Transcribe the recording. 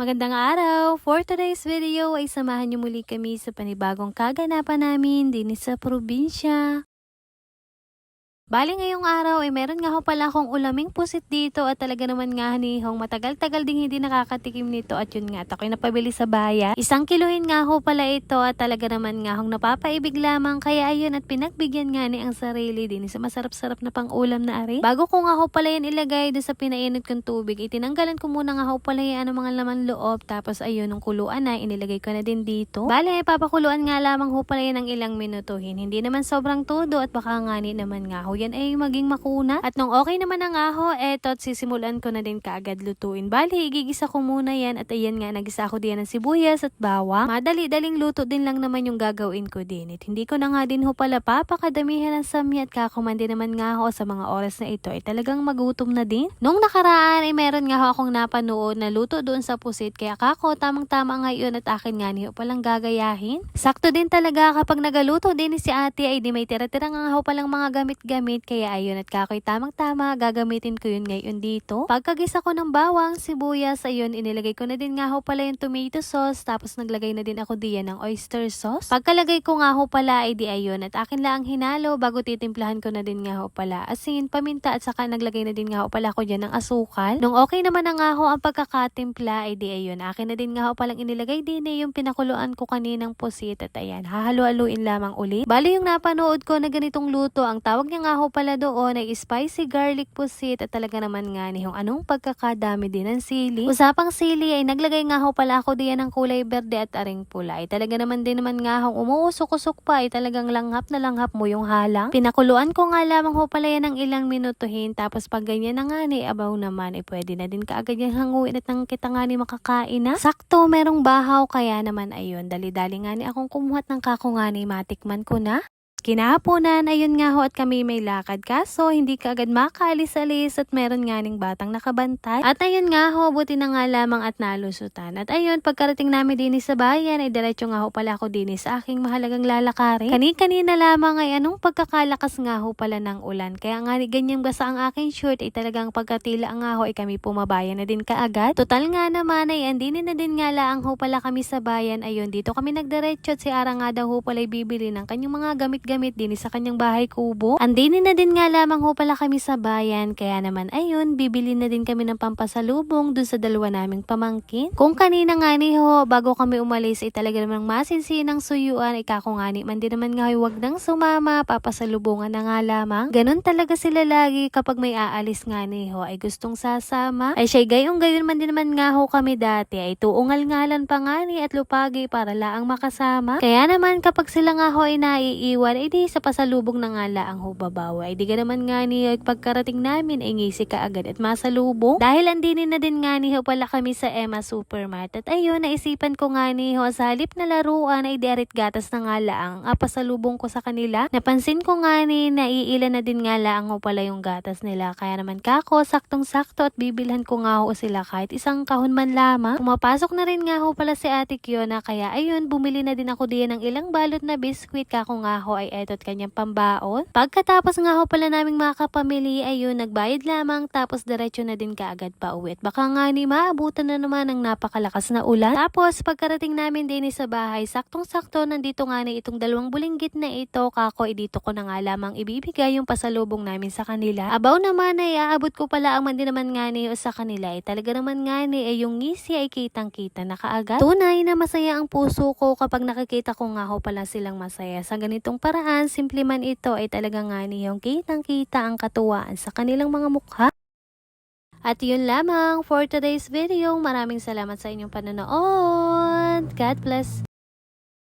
Magandang araw! For today's video ay samahan niyo muli kami sa panibagong kaganapan namin din sa probinsya. Bali ngayong araw ay meron nga ho pala akong ulaming pusit dito at talaga naman nga hanihong matagal-tagal ding hindi nakakatikim nito at yun nga at ako'y napabili sa bayan. 1 kiluhin nga ho pala ito at talaga naman nga hong napapaibig lamang kaya ayun at pinagbigyan nga ni ang sarili din sa masarap-sarap na pang ulam na ari. Bago ko nga ho pala yan ilagay doon sa pinainit kong tubig, itinanggalan ko muna nga ho pala yan ang mga laman loob tapos ayun nung kuluan na inilagay ko na din dito. Bali papakuluan nga lamang ho pala yan ng ilang minutuhin. Hindi naman sobrang todo at baka ngani naman nga ho yan ay maging makunat. At nung okay naman na nga ho, eto at sisimulan ko na din kaagad lutuin. Bali, igigisa ko muna yan at ayan nga, nagisa ko din ng sibuyas at bawang. Madali-daling luto din lang naman yung gagawin ko din. At hindi ko na nga din ho pala papakadamihan ng sami at kakumandi naman nga ho sa mga oras na ito ay talagang magutom na din. Nung nakaraan ay meron nga ho akong napanood na luto doon sa pusit kaya kako tamang-tama ngayon at akin nga niyo palang gagayahin. Sakto din talaga kapag nagaluto din si ate ay di may tira-tira nga ho palang mga gamit-gamit kaya ayun at kakoy tamang-tama gagamitin ko yun ngayon dito. Pagkagisa ko ng bawang, sibuyas, ayun inilagay ko na din nga ho pala yung tomato sauce tapos naglagay na din ako diyan ng oyster sauce. Pagkalagay ko nga ho pala ay di ayun at akin lang hinalo bago titimplahan ko na din nga ho pala asin, paminta at saka naglagay na din nga ho pala ako diyan ng asukal. Nung okay naman na nga ho ang pagkakatimpla ay di ayun akin na din nga ho palang inilagay din yung pinakuluan ko kaninang pusit at ayan hahalo-haluin lamang ulit. Bali yung napanood ko na ganitong luto ang tawag niya nga ho pala doon ay spicy garlic pusit at talaga naman nga ni yung anong pagkakadami din ng sili. Usapang sili ay naglagay nga ho pala ako diyan ng kulay berde at aring pula. Ay talaga naman din naman nga hong umuusok-usok pa ay talagang langhap na langhap mo yung halang. Pinakuluan ko nga lamang ho pala yan ng ilang minutuhin tapos pag ganyan na nga ni abaw naman ay pwede na din kaagad yung hanguin at nang kita nga ni makakain na. Sakto merong bahaw kaya naman ayun dali-dali nga ni akong kumuhat ng kako nga ni matikman ko na. Kinahaponan, ayun nga ho at kami may lakad kaso hindi ka agad makaalis-alis at meron nga ning batang nakabantay. At ayun nga ho, buti na nga lamang at nalusutan. At ayun, pagkarating namin din sa bayan ay diretso nga ho pala ako din sa aking mahalagang lalakarin. Kani-kanina lamang ay anong pagkakalakas nga ho pala ng ulan. Kaya nga ganyang basa ang aking short ay talagang pagkatila nga ho ay kami pumabayan na din kaagad. Total nga naman ay andinin na din nga laang ho pala kami sa bayan. Ayun, dito kami nagdiretso at si Ara nga daw ho pala bibili ng kanyang mga gamit din sa kanyang bahay kubo. Andinin na din nga lamang ho pala kami sa bayan kaya naman ayun bibili na din kami ng pampasalubong dun sa dalawa naming pamangkin. Kung kanina nga ni ho bago kami umalis ay talaga namang masinsinang suyuan ay kakungani man din naman nga wag nang sumama papasalubungan na nga lamang. Ganon talaga sila lagi kapag may aalis nga ni ho ay gustong sasama. Ay siya gayong gayon man din naman nga ho kami dati ay tuungal-ngalan pa nga ni at lupagi para laang makasama. Kaya naman kapag sila nga ho ay naiiwan ay di sa pasalubong na nga laang ho babawa. Ay di ka naman nga ni pagkarating namin ay ngisi ka agad at masalubong. Dahil andinin na din nga ni ho pala kami sa Emma Supermarket. At ayun, naisipan ko nga ni ho sa halip na laruan ay diarit gatas na nga laang pasalubong ko sa kanila. Napansin ko nga ni naiilan na din nga laang ho pala yung gatas nila. Kaya naman kako, saktong-sakto at bibilhan ko nga ho sila kahit isang kahon man lamang. Pumapasok na rin nga ho pala si Ate Kiona kaya ayun, bumili na din ako diyan ng ilang balot na biskwit kako nga ho ay etot kanyang pambaon. Pagkatapos nga ho pala naming mga kapamilya ayun nagbayad lamang tapos diretso na din kaagad pa uwi. Baka nga ni maabutan na naman ng napakalakas na ulan. Tapos pagkarating namin din sa bahay saktong-sakto nandito nga na itong 2 bulinggit na ito kako dito ko na nga lamang ibibigay yung pasalubong namin sa kanila. Abaw naman ay aabot ko pala ang mandi naman nga ni sa kanila ay talaga naman nga ni ay yung ngisi ay kitang-kita na kaagad. Tunay na masaya ang puso ko kapag nakikita ko nga ho pala silang masaya sa ganitong paraan. Simple man ito ay talaga nga niyong kitang-kita ang katuwaan sa kanilang mga mukha. At yun lamang for today's video. Maraming salamat sa inyong panonood. God bless.